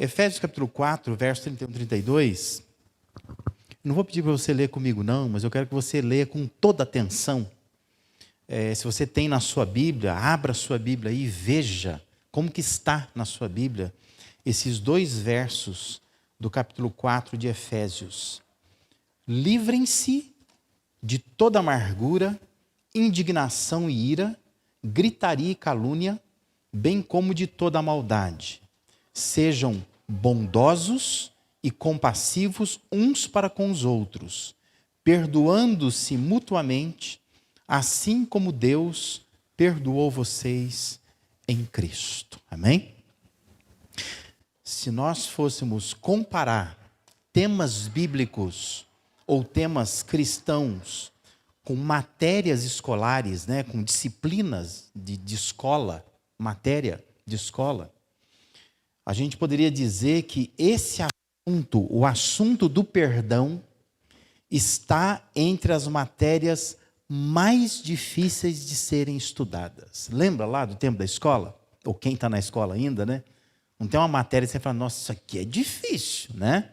Efésios capítulo 4, verso 31 e 32. Não vou pedir para você ler comigo não, mas eu quero que você leia com toda atenção. Se você tem na sua Bíblia, abra a sua Bíblia aí e veja como que está na sua Bíblia esses 2 versos do capítulo 4 de Efésios. Livrem-se de toda amargura, indignação e ira, gritaria e calúnia, bem como de toda maldade. Sejam bondosos e compassivos uns para com os outros, perdoando-se mutuamente, assim como Deus perdoou vocês em Cristo. Amém? Se nós fôssemos comparar temas bíblicos ou temas cristãos com matérias escolares, né, com disciplinas de escola, matéria de escola, a gente poderia dizer que esse assunto, o assunto do perdão, está entre as matérias mais difíceis de serem estudadas. Lembra lá do tempo da escola? Ou quem está na escola ainda, né? Não tem uma matéria que você fala, nossa, isso aqui é difícil, né?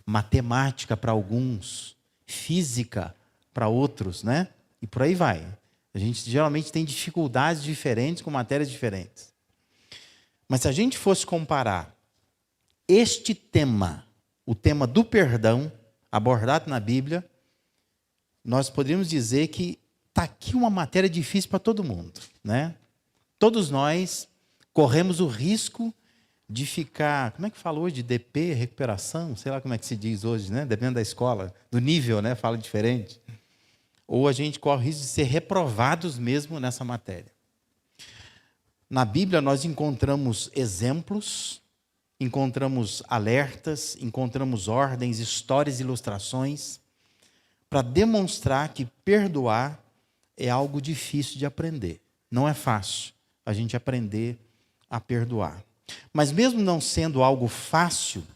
Matemática para alguns, física para outros, né? E por aí vai. A gente geralmente tem dificuldades diferentes com matérias diferentes. Mas se a gente fosse comparar este tema, o tema do perdão, abordado na Bíblia, nós poderíamos dizer que está aqui uma matéria difícil para todo mundo, né? Todos nós corremos o risco de ficar, como é que fala hoje? DP, recuperação? Sei lá como é que se diz hoje, né? Dependendo da escola, do nível, né? Fala diferente. Ou a gente corre o risco de ser reprovados mesmo nessa matéria. Na Bíblia nós encontramos exemplos, encontramos alertas, encontramos ordens, histórias, ilustrações, para demonstrar que perdoar é algo difícil de aprender. Não é fácil a gente aprender a perdoar. Mas mesmo não sendo algo fácil,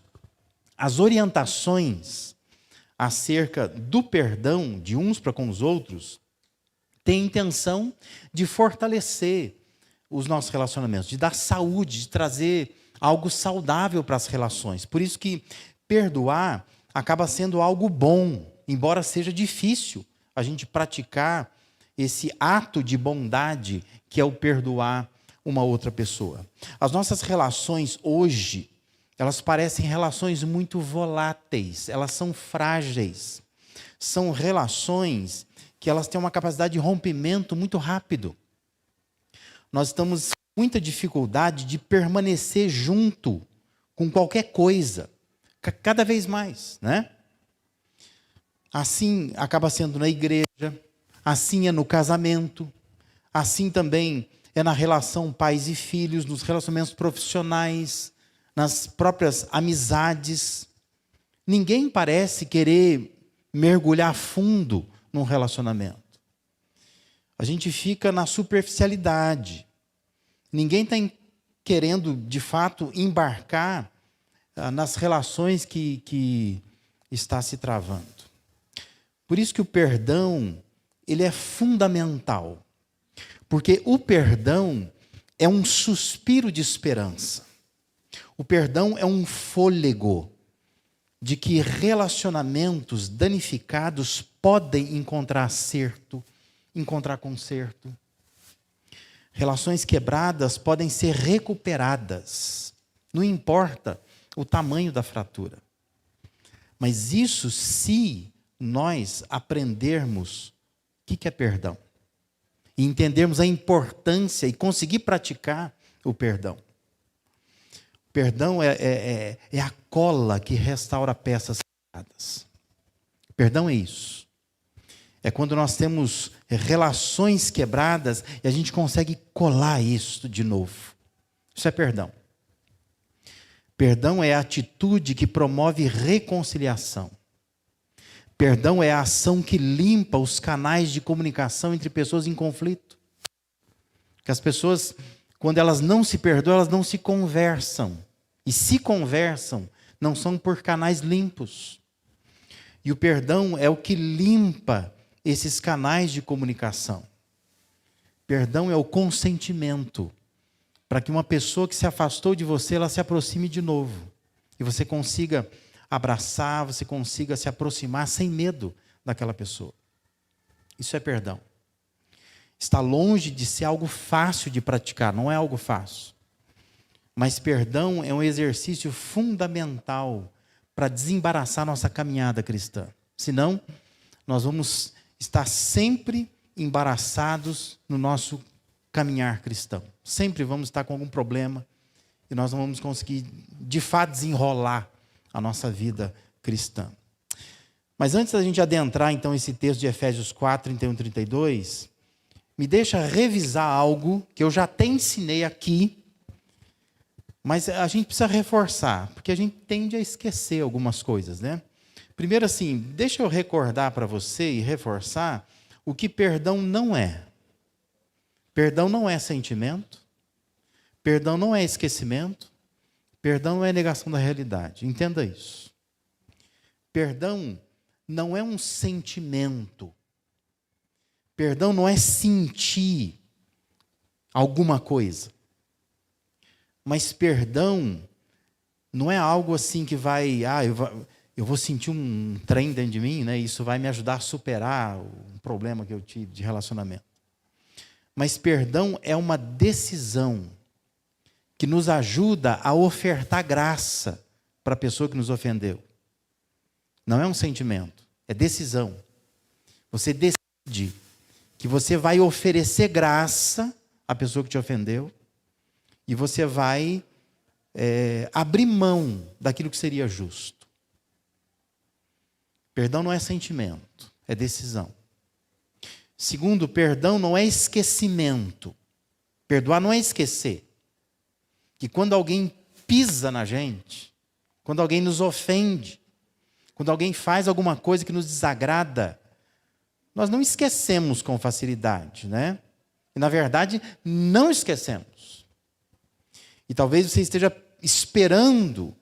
as orientações acerca do perdão de uns para com os outros têm a intenção de fortalecer os nossos relacionamentos, de dar saúde, de trazer algo saudável para as relações. Por isso que perdoar acaba sendo algo bom, embora seja difícil a gente praticar esse ato de bondade que é o perdoar uma outra pessoa. As nossas relações hoje, elas parecem relações muito voláteis, elas são frágeis. São relações que elas têm uma capacidade de rompimento muito rápido. Nós estamos com muita dificuldade de permanecer junto com qualquer coisa, cada vez mais, né? Assim acaba sendo na igreja, assim é no casamento, assim também é na relação pais e filhos, nos relacionamentos profissionais, nas próprias amizades. Ninguém parece querer mergulhar fundo num relacionamento. A gente fica na superficialidade. Ninguém está querendo, de fato, embarcar nas relações que está se travando. Por isso que o perdão, ele é fundamental. Porque o perdão é um suspiro de esperança. O perdão é um fôlego de que relacionamentos danificados podem encontrar acerto, encontrar conserto. Relações quebradas podem ser recuperadas. Não importa o tamanho da fratura. Mas isso se nós aprendermos o que é perdão. E entendermos a importância e conseguir praticar o perdão. O perdão é a cola que restaura peças quebradas. Perdão é isso. É quando nós temos relações quebradas e a gente consegue colar isso de novo. Isso é perdão. Perdão é a atitude que promove reconciliação. Perdão é a ação que limpa os canais de comunicação entre pessoas em conflito. Que as pessoas, quando elas não se perdoam, elas não se conversam. E se conversam, não são por canais limpos. E o perdão é o que limpa esses canais de comunicação. Perdão é o consentimento para que uma pessoa que se afastou de você, ela se aproxime de novo. e você consiga abraçar, você consiga se aproximar sem medo daquela pessoa. Isso é perdão. Está longe de ser algo fácil de praticar, não é algo fácil. Mas perdão é um exercício fundamental para desembaraçar nossa caminhada cristã. Senão, nós vamos estar sempre embaraçados no nosso caminhar cristão. Sempre vamos estar com algum problema e nós não vamos conseguir, de fato, desenrolar a nossa vida cristã. Mas antes da gente adentrar, então, esse texto de Efésios 4, 31 e 32, me deixa revisar algo que eu já até ensinei aqui, mas a gente precisa reforçar, porque a gente tende a esquecer algumas coisas, né? Primeiro, assim, deixa eu recordar para você e reforçar o que perdão não é. Perdão não é sentimento, perdão não é esquecimento, perdão não é negação da realidade. Entenda isso. Perdão não é um sentimento. Perdão não é sentir alguma coisa. Mas perdão não é algo assim que vai... eu vou sentir um trem dentro de mim, né? Isso vai me ajudar a superar um problema que eu tive de relacionamento. Mas perdão é uma decisão que nos ajuda a ofertar graça para a pessoa que nos ofendeu. Não é um sentimento, é decisão. Você decide que você vai oferecer graça à pessoa que te ofendeu e você vai abrir mão daquilo que seria justo. Perdão não é sentimento, é decisão. Segundo, perdão não é esquecimento. Perdoar não é esquecer. Que quando alguém pisa na gente, quando alguém nos ofende, quando alguém faz alguma coisa que nos desagrada, nós não esquecemos com facilidade, né? E, na verdade, não esquecemos. E talvez você esteja esperando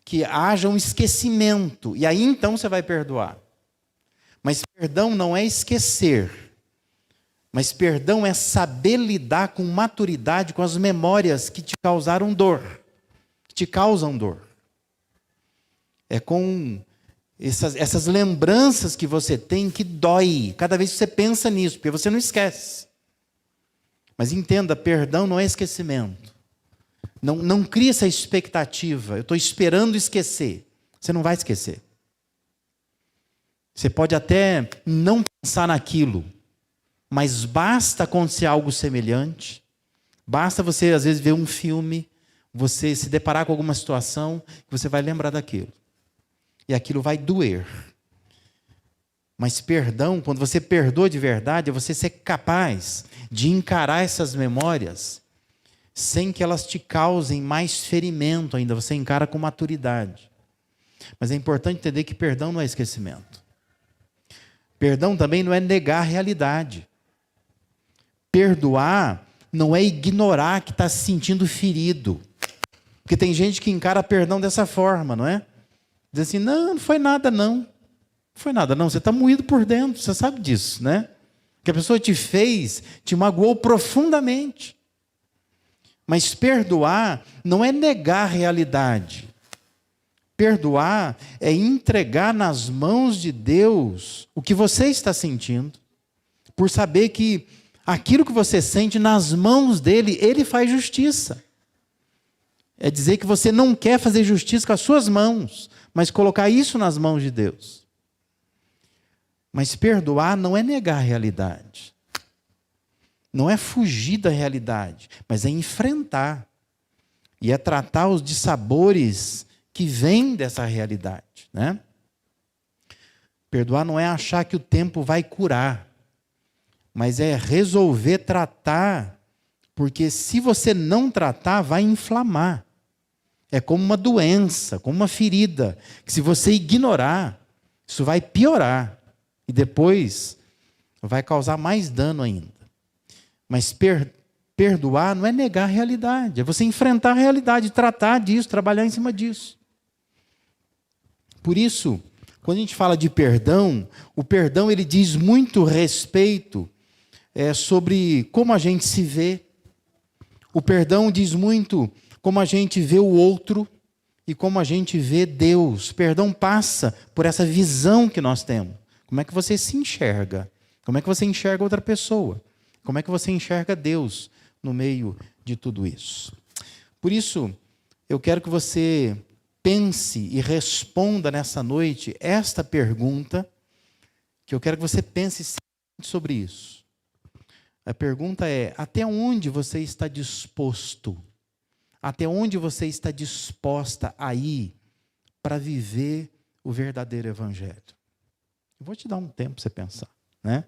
que haja um esquecimento, e aí então você vai perdoar. Mas perdão não é esquecer, mas perdão é saber lidar com maturidade com as memórias que te causaram dor, que te causam dor. É com essas lembranças que você tem que dói, cada vez que você pensa nisso, porque você não esquece. Mas entenda, perdão não é esquecimento. Não crie essa expectativa, eu estou esperando esquecer. Você não vai esquecer. Você pode até não pensar naquilo, mas basta acontecer algo semelhante, basta você, às vezes, ver um filme, você se deparar com alguma situação, que você vai lembrar daquilo. E aquilo vai doer. Mas perdão, quando você perdoa de verdade, é você ser capaz de encarar essas memórias sem que elas te causem mais ferimento ainda. Você encara com maturidade. Mas é importante entender que perdão não é esquecimento. Perdão também não é negar a realidade. Perdoar não é ignorar que está se sentindo ferido. Porque tem gente que encara perdão dessa forma, não é? Diz assim, não foi nada não. Não foi nada não, você está moído por dentro, você sabe disso, né? Que a pessoa te fez, te magoou profundamente. Mas perdoar não é negar a realidade. Perdoar é entregar nas mãos de Deus o que você está sentindo, por saber que aquilo que você sente nas mãos dele, ele faz justiça. É dizer que você não quer fazer justiça com as suas mãos, mas colocar isso nas mãos de Deus. Mas perdoar não é negar a realidade. Não é fugir da realidade, mas é enfrentar. E é tratar os dissabores que vêm dessa realidade, né? Perdoar não é achar que o tempo vai curar, mas é resolver tratar, porque se você não tratar, vai inflamar. É como uma doença, como uma ferida, que se você ignorar, isso vai piorar. E depois vai causar mais dano ainda. Mas perdoar não é negar a realidade, é você enfrentar a realidade, tratar disso, trabalhar em cima disso. Por isso, quando a gente fala de perdão, o perdão ele diz muito respeito sobre como a gente se vê. O perdão diz muito como a gente vê o outro e como a gente vê Deus. Perdão passa por essa visão que nós temos. Como é que você se enxerga? Como é que você enxerga outra pessoa? Como é que você enxerga Deus no meio de tudo isso? Por isso, eu quero que você pense e responda nessa noite esta pergunta, que eu quero que você pense sobre isso. A pergunta é: até onde você está disposto? Até onde você está disposta a ir para viver o verdadeiro evangelho? Eu vou te dar um tempo para você pensar, né?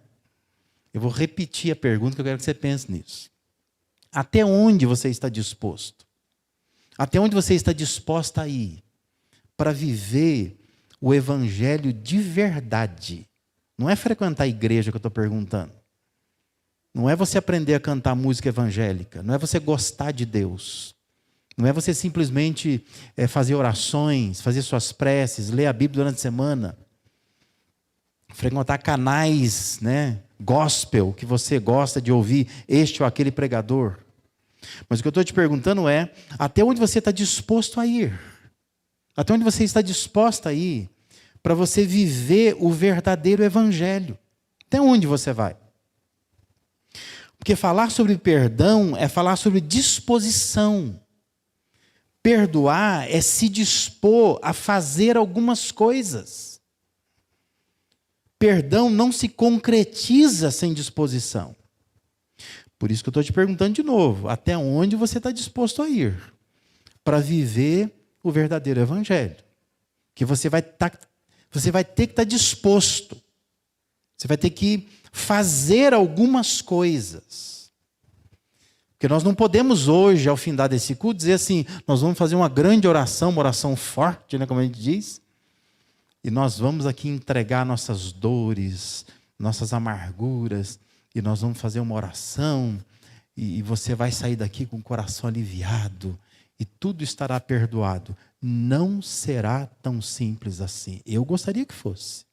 Eu vou repetir a pergunta, que eu quero que você pense nisso. Até onde você está disposto? Até onde você está disposta a ir para viver o evangelho de verdade? Não é frequentar a igreja que eu estou perguntando. Não é você aprender a cantar música evangélica. Não é você gostar de Deus. Não é você simplesmente fazer orações, fazer suas preces, ler a Bíblia durante a semana, frequentar canais, né, gospel, que você gosta de ouvir este ou aquele pregador. Mas o que eu estou te perguntando é: até onde você está disposto a ir? Até onde você está disposta a ir para você viver o verdadeiro evangelho? Até onde você vai? Porque falar sobre perdão é falar sobre disposição. Perdoar é se dispor a fazer algumas coisas. Perdão não se concretiza sem disposição. Por isso que eu estou te perguntando de novo: até onde você está disposto a ir para viver o verdadeiro evangelho? Que você vai ter que estar disposto. Você vai ter que fazer algumas coisas. Porque nós não podemos hoje, ao findar desse culto, dizer assim: nós vamos fazer uma grande oração, uma oração forte, né, como a gente diz, e nós vamos aqui entregar nossas dores, nossas amarguras, e nós vamos fazer uma oração, e você vai sair daqui com o coração aliviado, e tudo estará perdoado. Não será tão simples assim. Eu gostaria que fosse,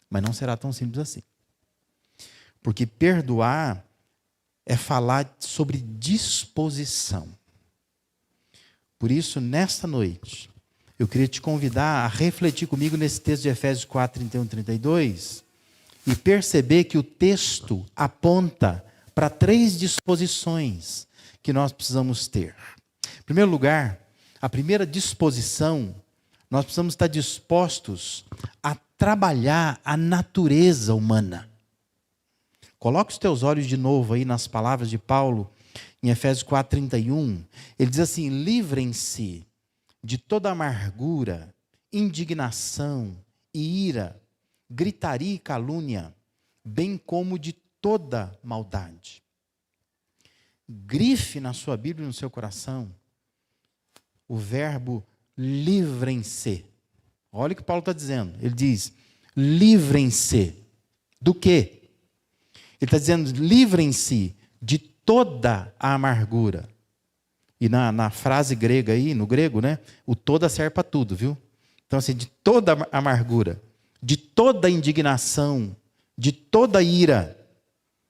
mas não será tão simples assim. Porque perdoar é falar sobre disposição. Por isso, nesta noite, eu queria te convidar a refletir comigo nesse texto de Efésios 4, 31 e 32, e perceber que o texto aponta para 3 disposições que nós precisamos ter. Em primeiro lugar, a primeira disposição, nós precisamos estar dispostos a trabalhar a natureza humana. Coloque os teus olhos de novo aí nas palavras de Paulo, em Efésios 4:31. Ele diz assim: livrem-se de toda amargura, indignação e ira, gritaria e calúnia, bem como de toda maldade. Grife na sua Bíblia e no seu coração o verbo livrem-se. Olha o que Paulo está dizendo. Ele diz: livrem-se do quê? Ele está dizendo: livrem-se de toda a amargura. E na frase grega aí, no grego, né, o toda serve para tudo, viu? Então, assim, de toda a amargura, de toda a indignação, de toda a ira,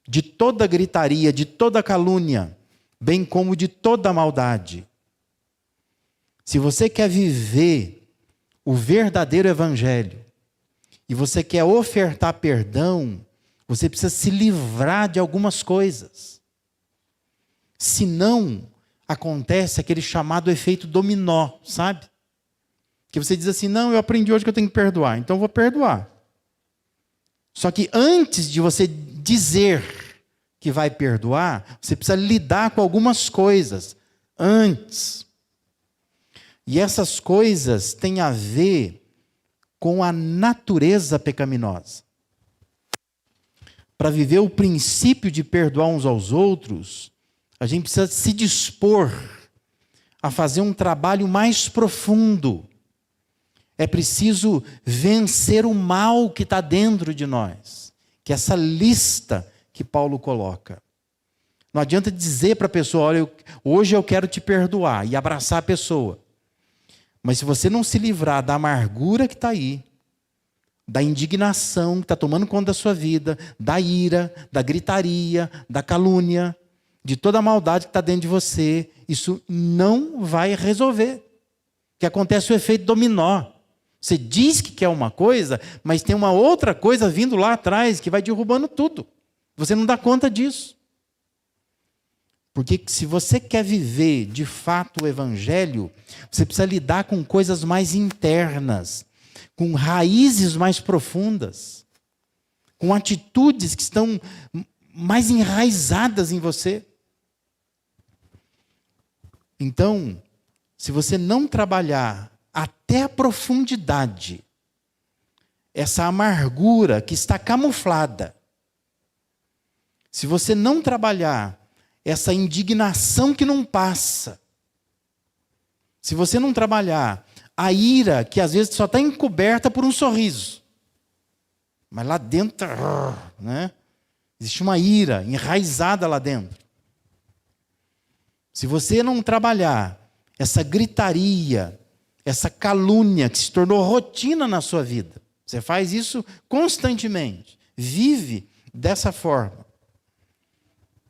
de toda a gritaria, de toda a calúnia, bem como de toda a maldade. Se você quer viver o verdadeiro evangelho, e você quer ofertar perdão, você precisa se livrar de algumas coisas. Senão, acontece aquele chamado efeito dominó, sabe? Que você diz assim: não, eu aprendi hoje que eu tenho que perdoar, então eu vou perdoar. Só que antes de você dizer que vai perdoar, você precisa lidar com algumas coisas antes. E essas coisas têm a ver com a natureza pecaminosa. Para viver o princípio de perdoar uns aos outros, a gente precisa se dispor a fazer um trabalho mais profundo. É preciso vencer o mal que está dentro de nós, que é essa lista que Paulo coloca. Não adianta dizer para a pessoa: olha, hoje eu quero te perdoar, e abraçar a pessoa. Mas se você não se livrar da amargura que está aí, da indignação que está tomando conta da sua vida, da ira, da gritaria, da calúnia, de toda a maldade que está dentro de você, isso não vai resolver. Que acontece o efeito dominó. Você diz que quer uma coisa, mas tem uma outra coisa vindo lá atrás que vai derrubando tudo. Você não dá conta disso. Porque se você quer viver de fato o evangelho, você precisa lidar com coisas mais internas, com raízes mais profundas, com atitudes que estão mais enraizadas em você. Então, se você não trabalhar até a profundidade, essa amargura que está camuflada, se você não trabalhar essa indignação que não passa, se você não trabalhar a ira que às vezes só está encoberta por um sorriso, mas lá dentro, né, existe uma ira enraizada lá dentro. Se você não trabalhar essa gritaria, essa calúnia que se tornou rotina na sua vida, você faz isso constantemente, vive dessa forma.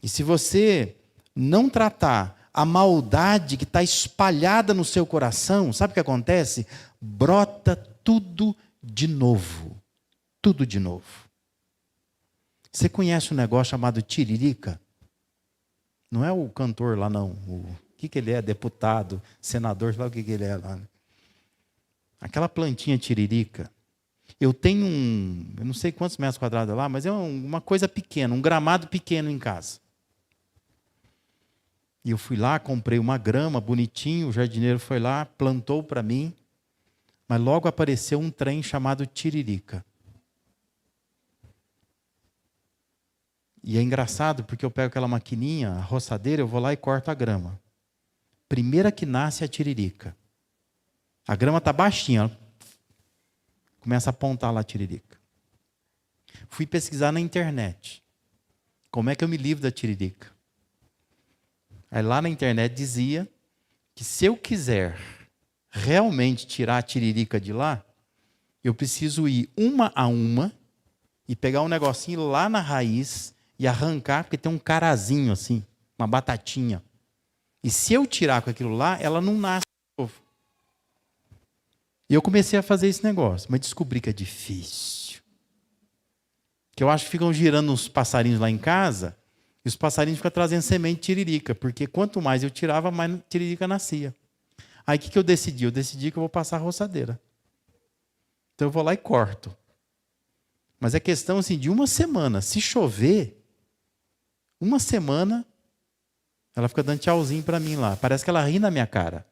E se você não tratar a maldade que está espalhada no seu coração, sabe o que acontece? Brota tudo de novo. Tudo de novo. Você conhece um negócio chamado tiririca? Não é o cantor lá, não. O que ele é? Deputado, senador, sei lá o que ele é lá. Né? Aquela plantinha tiririca. Eu tenho eu não sei quantos metros quadrados lá, mas é uma coisa pequena, um gramado pequeno em casa. E eu fui lá, comprei uma grama bonitinho, o jardineiro foi lá, plantou para mim, mas logo apareceu um trem chamado tiririca. E é engraçado porque eu pego aquela maquininha, a roçadeira, eu vou lá e corto a grama. Primeira que nasce é a tiririca. A grama está baixinha, começa a apontar lá a tiririca. Fui pesquisar na internet. Como é que eu me livro da tiririca? Aí lá na internet dizia que se eu quiser realmente tirar a tiririca de lá, eu preciso ir uma a uma e pegar um negocinho lá na raiz e arrancar, porque tem um carazinho assim, uma batatinha. E se eu tirar com aquilo lá, ela não nasce de novo. E eu comecei a fazer esse negócio, mas descobri que é difícil. Que eu acho que ficam girando uns passarinhos lá em casa, e os passarinhos ficam trazendo semente de tiririca, porque quanto mais eu tirava, mais tiririca nascia. Aí o que eu decidi? Eu decidi que eu vou passar a roçadeira. Então eu vou lá e corto. Mas é questão assim, de uma semana. Se chover, uma semana, ela fica dando tchauzinho para mim lá. Parece que ela ri na minha cara.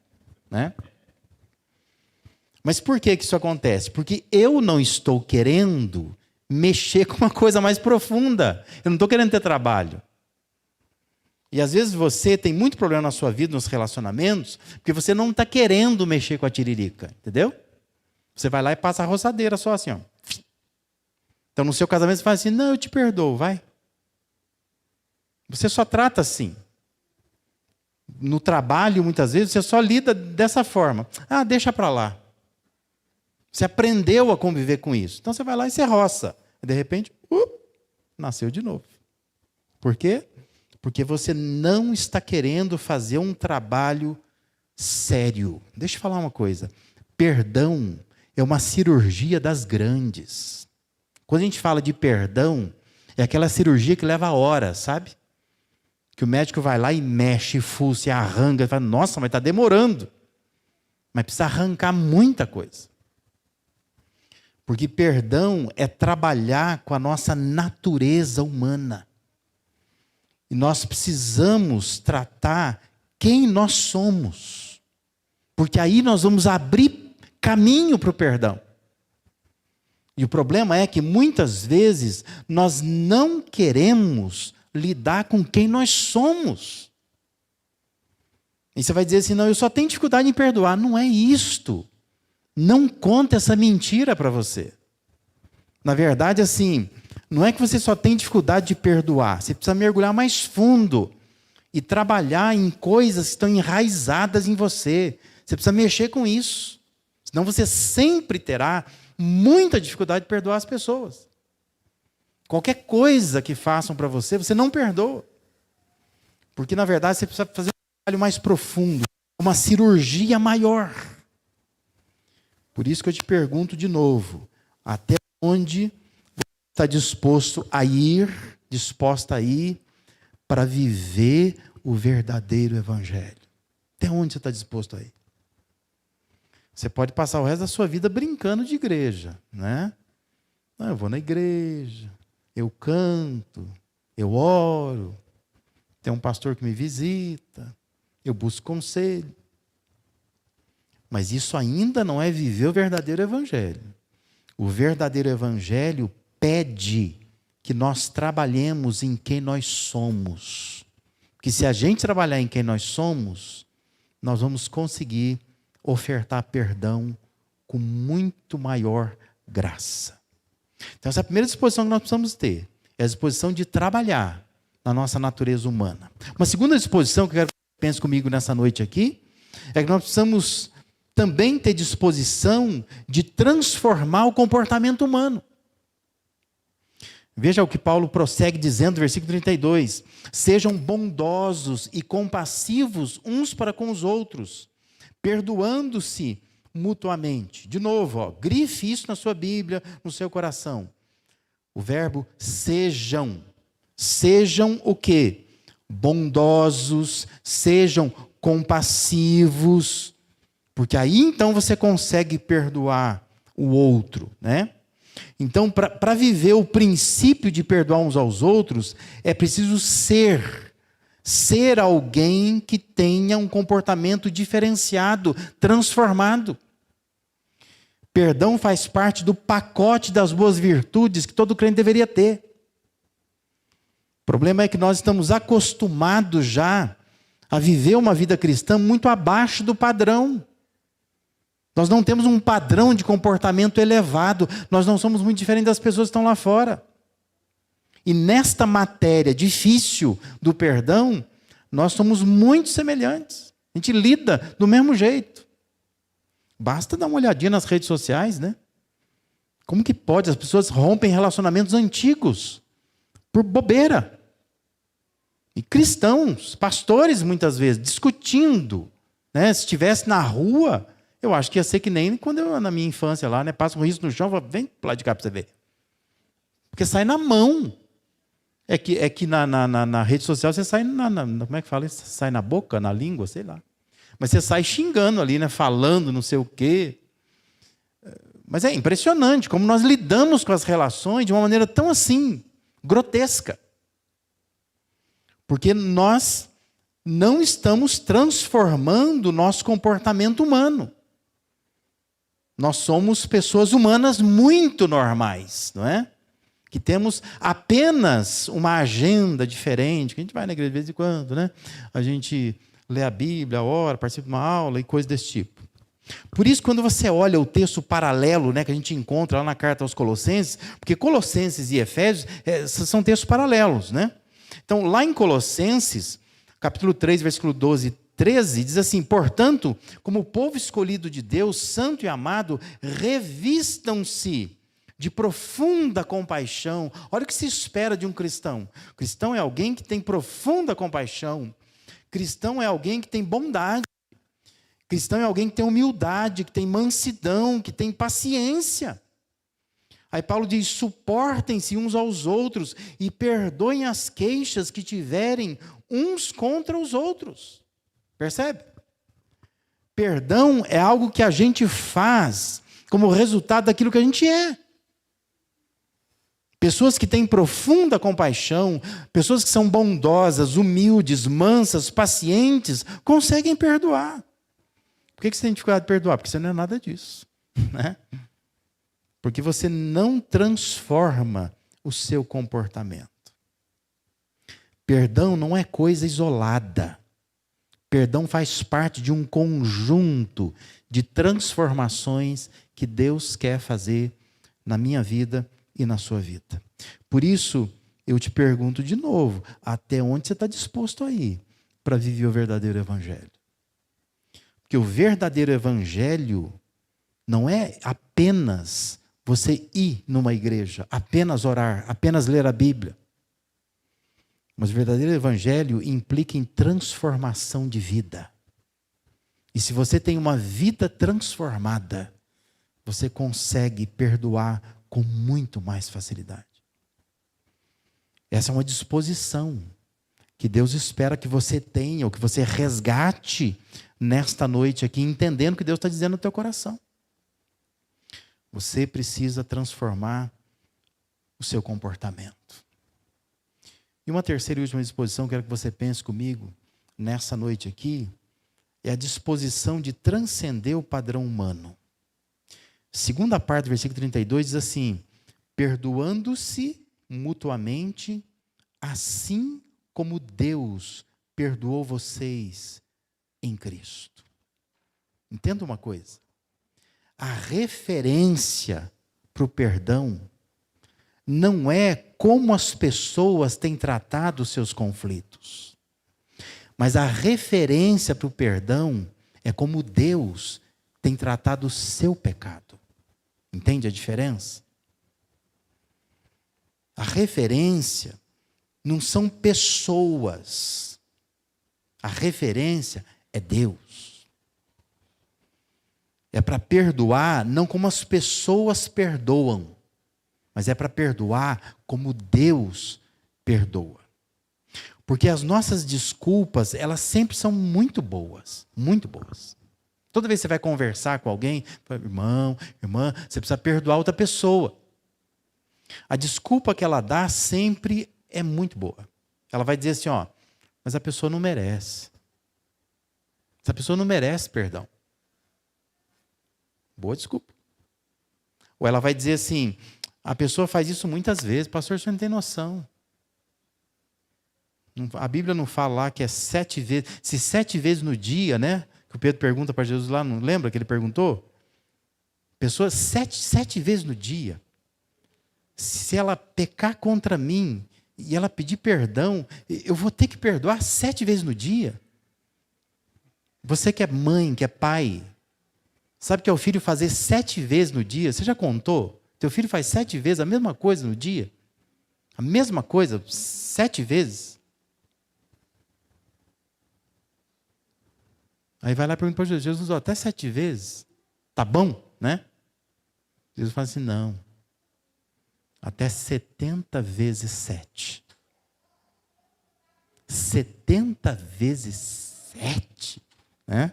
Né? Mas por que isso acontece? Porque eu não estou querendo mexer com uma coisa mais profunda. Eu não estou querendo ter trabalho. E às vezes você tem muito problema na sua vida, nos relacionamentos, porque você não está querendo mexer com a tiririca. Entendeu? Você vai lá e passa a roçadeira só assim. Ó. Então no seu casamento você fala assim, não, eu te perdoo, vai. Você só trata assim. No trabalho, muitas vezes, você só lida dessa forma. Ah, deixa para lá. Você aprendeu a conviver com isso. Então você vai lá e você roça. E de repente, nasceu de novo. Por quê? Porque você não está querendo fazer um trabalho sério. Deixa eu falar uma coisa. Perdão é uma cirurgia das grandes. Quando a gente fala de perdão, é aquela cirurgia que leva horas, sabe? Que o médico vai lá e mexe, fuça, arranca, e fala, nossa, mas está demorando. Mas precisa arrancar muita coisa. Porque perdão é trabalhar com a nossa natureza humana. E nós precisamos tratar quem nós somos. Porque aí nós vamos abrir caminho para o perdão. E o problema é que muitas vezes nós não queremos lidar com quem nós somos. E você vai dizer assim, não, eu só tenho dificuldade em perdoar. Não é isto. Não conta essa mentira para você. Na verdade, assim, não é que você só tem dificuldade de perdoar. Você precisa mergulhar mais fundo e trabalhar em coisas que estão enraizadas em você. Você precisa mexer com isso. Senão você sempre terá muita dificuldade de perdoar as pessoas. Qualquer coisa que façam para você, você não perdoa. Porque, na verdade, você precisa fazer um trabalho mais profundo, uma cirurgia maior. Por isso que eu te pergunto de novo, até onde você está disposto a ir, disposta a ir, para viver o verdadeiro evangelho? Até onde você está disposto a ir? Você pode passar o resto da sua vida brincando de igreja, né? Não, eu vou na igreja, eu canto, eu oro, tem um pastor que me visita, eu busco conselho. Mas isso ainda não é viver o verdadeiro evangelho. O verdadeiro evangelho pede que nós trabalhemos em quem nós somos. Porque se a gente trabalhar em quem nós somos, nós vamos conseguir ofertar perdão com muito maior graça. Então, essa é a primeira disposição que nós precisamos ter. É a disposição de trabalhar na nossa natureza humana. Uma segunda disposição que eu quero que você pense comigo nessa noite aqui, é que nós precisamos também ter disposição de transformar o comportamento humano. Veja o que Paulo prossegue dizendo no versículo 32. Sejam bondosos e compassivos uns para com os outros, perdoando-se mutuamente. De novo, grife isso na sua Bíblia, no seu coração. O verbo sejam. Sejam o quê? Bondosos, sejam compassivos, porque aí então você consegue perdoar o outro, né? Então, para viver o princípio de perdoar uns aos outros, é preciso ser alguém que tenha um comportamento diferenciado, transformado. Perdão faz parte do pacote das boas virtudes que todo crente deveria ter. O problema é que nós estamos acostumados já a viver uma vida cristã muito abaixo do padrão. Nós não temos um padrão de comportamento elevado. Nós não somos muito diferentes das pessoas que estão lá fora. E nesta matéria difícil do perdão, nós somos muito semelhantes. A gente lida do mesmo jeito. Basta dar uma olhadinha nas redes sociais, né? Como que pode? As pessoas rompem relacionamentos antigos por bobeira. E cristãos, pastores muitas vezes, discutindo, né? Se estivesse na rua, eu acho que ia ser que nem quando eu, na minha infância lá, né? Passa um risco no chão, vem para lá de cá para você ver. Porque sai na mão. É que na rede social você sai como é que fala isso? Sai na boca, na língua, sei lá. Mas você sai xingando ali, né? Falando não sei o quê. Mas é impressionante como nós lidamos com as relações de uma maneira tão assim, grotesca. Porque nós não estamos transformando o nosso comportamento humano. Nós somos pessoas humanas muito normais, não é? Que temos apenas uma agenda diferente, que a gente vai na igreja de vez em quando, né? A gente lê a Bíblia, ora, participa de uma aula e coisas desse tipo. Por isso, quando você olha o texto paralelo, né, que a gente encontra lá na carta aos Colossenses, porque Colossenses e Efésios são textos paralelos, né? Então, lá em Colossenses, capítulo 3, versículo 12 e 13, diz assim: portanto, como povo escolhido de Deus, santo e amado, revistam-se de profunda compaixão. Olha o que se espera de um cristão. Cristão é alguém que tem profunda compaixão. Cristão é alguém que tem bondade. Cristão é alguém que tem humildade, que tem mansidão, que tem paciência. Aí Paulo diz: suportem-se uns aos outros e perdoem as queixas que tiverem uns contra os outros. Percebe? Perdão é algo que a gente faz como resultado daquilo que a gente é. Pessoas que têm profunda compaixão, pessoas que são bondosas, humildes, mansas, pacientes, conseguem perdoar. Por que você tem dificuldade de perdoar? Porque você não é nada disso, né? Porque você não transforma o seu comportamento. Perdão não é coisa isolada. Perdão faz parte de um conjunto de transformações que Deus quer fazer na minha vida e na sua vida. Por isso, eu te pergunto de novo, até onde você está disposto a ir para viver o verdadeiro evangelho? Porque o verdadeiro evangelho não é apenas você ir numa igreja, apenas orar, apenas ler a Bíblia. Mas o verdadeiro evangelho implica em transformação de vida. E se você tem uma vida transformada, você consegue perdoar com muito mais facilidade. Essa é uma disposição que Deus espera que você tenha, ou que você resgate nesta noite aqui, entendendo o que Deus está dizendo no teu coração. Você precisa transformar o seu comportamento. E uma terceira e última disposição, quero que você pense comigo, nessa noite aqui, é a disposição de transcender o padrão humano. Segunda parte do versículo 32 diz assim: perdoando-se mutuamente, assim como Deus perdoou vocês em Cristo. Entenda uma coisa. A referência para o perdão não é como as pessoas têm tratado os seus conflitos. Mas a referência para o perdão é como Deus tem tratado o seu pecado. Entende a diferença? A referência não são pessoas. A referência é Deus. É para perdoar não como as pessoas perdoam, mas é para perdoar como Deus perdoa. Porque as nossas desculpas, elas sempre são muito boas, muito boas. Toda vez que você vai conversar com alguém, fala, irmão, irmã, você precisa perdoar outra pessoa. A desculpa que ela dá sempre é muito boa. Ela vai dizer assim, ó, mas a pessoa não merece. Essa pessoa não merece perdão. Boa desculpa. Ou ela vai dizer assim, a pessoa faz isso muitas vezes, pastor, você não tem noção. A Bíblia não fala lá que é 7 vezes, se 7 vezes no dia, né? Que o Pedro pergunta para Jesus lá, não lembra que ele perguntou? Pessoa 7 vezes no dia. Se ela pecar contra mim e ela pedir perdão, eu vou ter que perdoar 7 vezes no dia. Você que é mãe, que é pai, sabe que é o filho fazer 7 vezes no dia? Você já contou? Teu filho faz 7 vezes a mesma coisa no dia? A mesma coisa, 7 vezes? Aí vai lá e pergunta para Jesus, Jesus, até 7 vezes? Tá bom, né? Jesus fala assim, não. Até 70 vezes 7. 70 vezes 7? Né?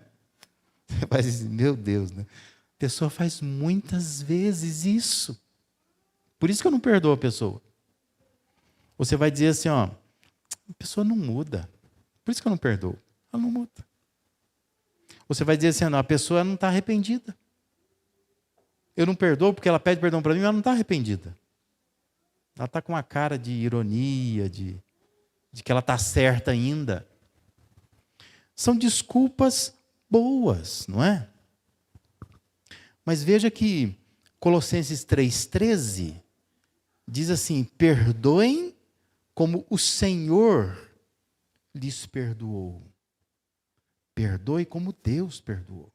Você vai dizer, meu Deus, né? A pessoa faz muitas vezes isso. Por isso que eu não perdoo a pessoa. Você vai dizer assim, ó, a pessoa não muda. Por isso que eu não perdoo. Ela não muda. Você vai dizer assim, não, a pessoa não está arrependida. Eu não perdoo porque ela pede perdão para mim, mas ela não está arrependida. Ela está com uma cara de ironia, de que ela está certa ainda. São desculpas boas, não é? Mas veja que Colossenses 3,13 diz assim, perdoem como o Senhor lhes perdoou. Perdoe como Deus perdoou.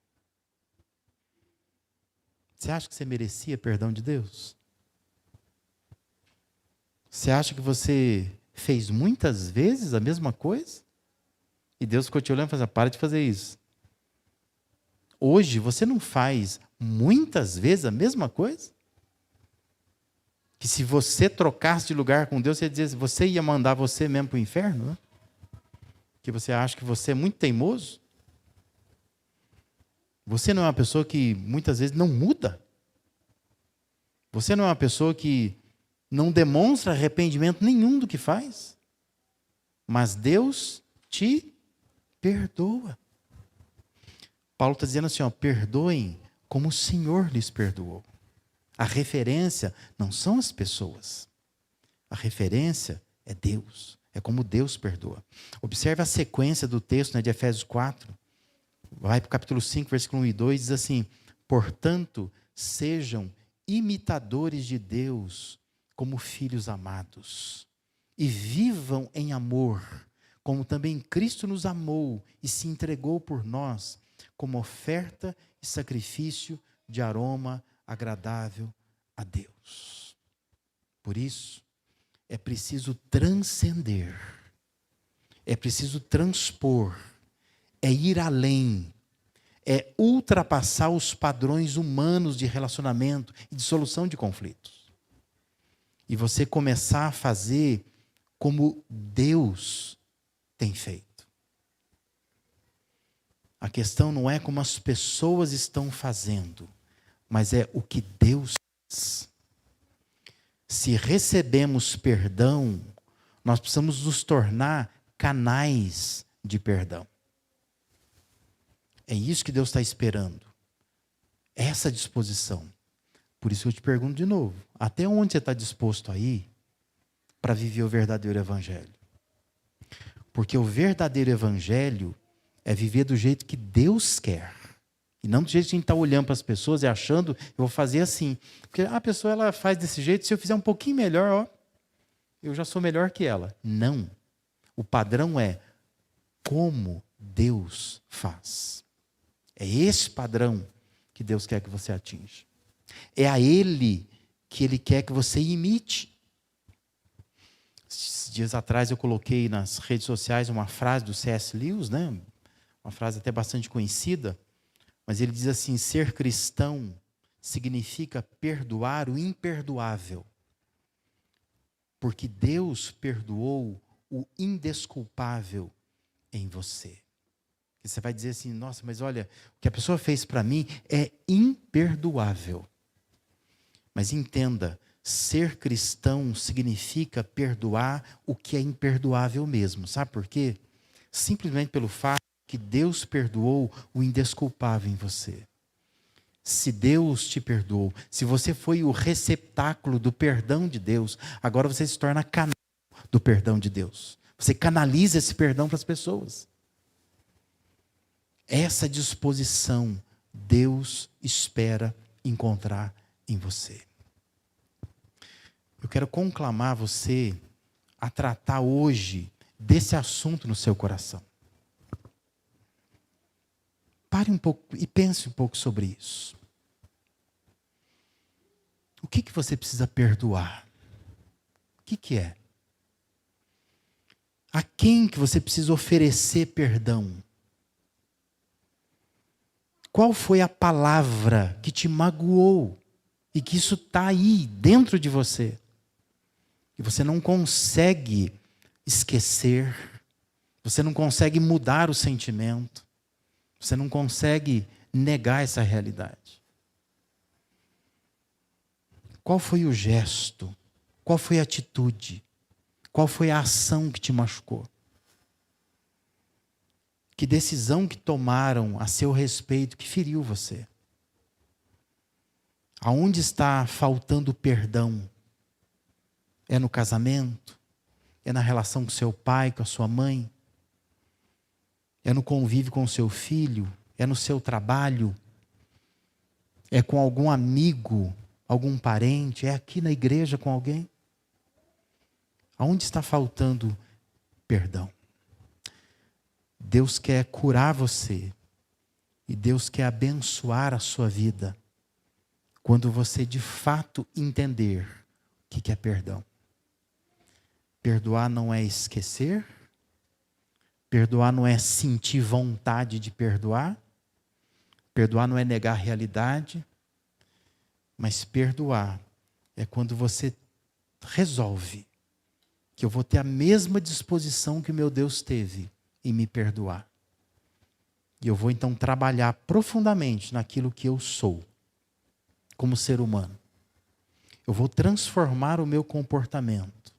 Você acha que você merecia perdão de Deus? Você acha que você fez muitas vezes a mesma coisa? E Deus ficou te olhando e falou assim, para de fazer isso. Hoje você não faz muitas vezes a mesma coisa? Que se você trocasse de lugar com Deus, você ia mandar você mesmo para o inferno? Né? Que você acha que você é muito teimoso? Você não é uma pessoa que muitas vezes não muda? Você não é uma pessoa que não demonstra arrependimento nenhum do que faz? Mas Deus te perdoa. Paulo está dizendo assim, ó, perdoem como o Senhor lhes perdoou. A referência não são as pessoas. A referência é Deus. É como Deus perdoa. Observe a sequência do texto, né, de Efésios 4. Vai para o capítulo 5, versículo 1 e 2, diz assim, portanto, sejam imitadores de Deus como filhos amados. E vivam em amor, como também Cristo nos amou e se entregou por nós, como oferta e sacrifício de aroma agradável a Deus. Por isso, é preciso transcender, é preciso transpor, é ir além, é ultrapassar os padrões humanos de relacionamento e de solução de conflitos. E você começar a fazer como Deus tem feito. A questão não é como as pessoas estão fazendo, mas é o que Deus faz. Se recebemos perdão, nós precisamos nos tornar canais de perdão. É isso que Deus está esperando. Essa disposição. Por isso eu te pergunto de novo, até onde você está disposto a ir para viver o verdadeiro evangelho? Porque o verdadeiro evangelho é viver do jeito que Deus quer. E não do jeito que a gente está olhando para as pessoas e achando, eu vou fazer assim. Porque a pessoa ela faz desse jeito, se eu fizer um pouquinho melhor, ó, eu já sou melhor que ela. Não. O padrão é como Deus faz. É esse padrão que Deus quer que você atinja. É a Ele que Ele quer que você imite. Esses dias atrás eu coloquei nas redes sociais uma frase do C.S. Lewis, né? Uma frase até bastante conhecida, mas ele diz assim: ser cristão significa perdoar o imperdoável, porque Deus perdoou o indesculpável em você. E você vai dizer assim: nossa, mas olha, o que a pessoa fez para mim é imperdoável. Mas entenda, ser cristão significa perdoar o que é imperdoável mesmo. Sabe por quê? Simplesmente pelo fato que Deus perdoou o indesculpável em você. Se Deus te perdoou, se você foi o receptáculo do perdão de Deus, agora você se torna canal do perdão de Deus. Você canaliza esse perdão para as pessoas. Essa disposição Deus espera encontrar em você. Eu quero conclamar você a tratar hoje desse assunto no seu coração. Pare um pouco e pense um pouco sobre isso. O que você precisa perdoar? O que é? A quem que você precisa oferecer perdão? Qual foi a palavra que te magoou e que isso está aí dentro de você? E você não consegue esquecer, você não consegue mudar o sentimento, você não consegue negar essa realidade. Qual foi o gesto? Qual foi a atitude? Qual foi a ação que te machucou? Que decisão que tomaram a seu respeito que feriu você? Aonde está faltando perdão? É no casamento? É na relação com seu pai, com a sua mãe? É no convívio com o seu filho? É no seu trabalho? É com algum amigo, algum parente? É aqui na igreja com alguém? Aonde está faltando perdão? Deus quer curar você e Deus quer abençoar a sua vida quando você de fato entender o que é perdão. Perdoar não é esquecer, perdoar não é sentir vontade de perdoar, perdoar não é negar a realidade, mas perdoar é quando você resolve que eu vou ter a mesma disposição que o meu Deus teve em me perdoar. E eu vou então trabalhar profundamente naquilo que eu sou, como ser humano. Eu vou transformar o meu comportamento.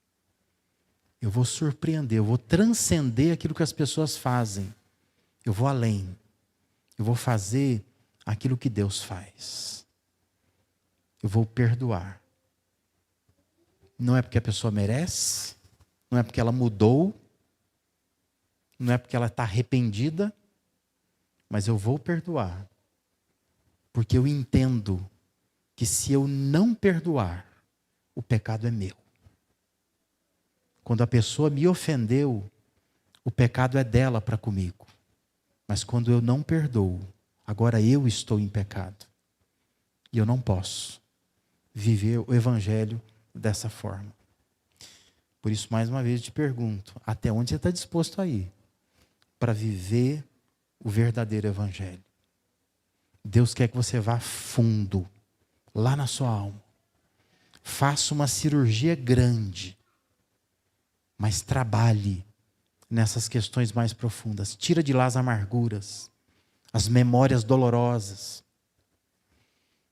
Eu vou surpreender, eu vou transcender aquilo que as pessoas fazem. Eu vou além. Eu vou fazer aquilo que Deus faz. Eu vou perdoar. Não é porque a pessoa merece, não é porque ela mudou, não é porque ela está arrependida, mas eu vou perdoar. Porque eu entendo que se eu não perdoar, o pecado é meu. Quando a pessoa me ofendeu, o pecado é dela para comigo. Mas quando eu não perdoo, agora eu estou em pecado. E eu não posso viver o evangelho dessa forma. Por isso, mais uma vez, te pergunto, até onde você está disposto a ir para viver o verdadeiro evangelho? Deus quer que você vá fundo, lá na sua alma. Faça uma cirurgia grande, mas trabalhe nessas questões mais profundas. Tira de lá as amarguras, as memórias dolorosas.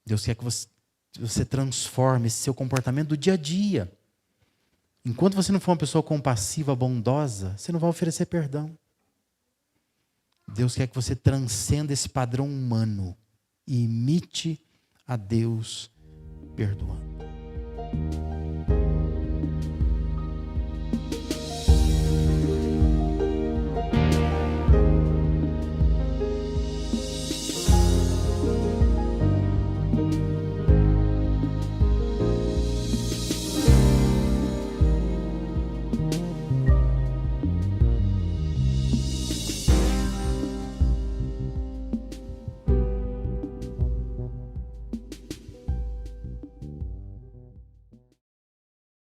Deus quer que você transforme esse seu comportamento do dia a dia. Enquanto você não for uma pessoa compassiva, bondosa, você não vai oferecer perdão. Deus quer que você transcenda esse padrão humano e imite a Deus perdoando.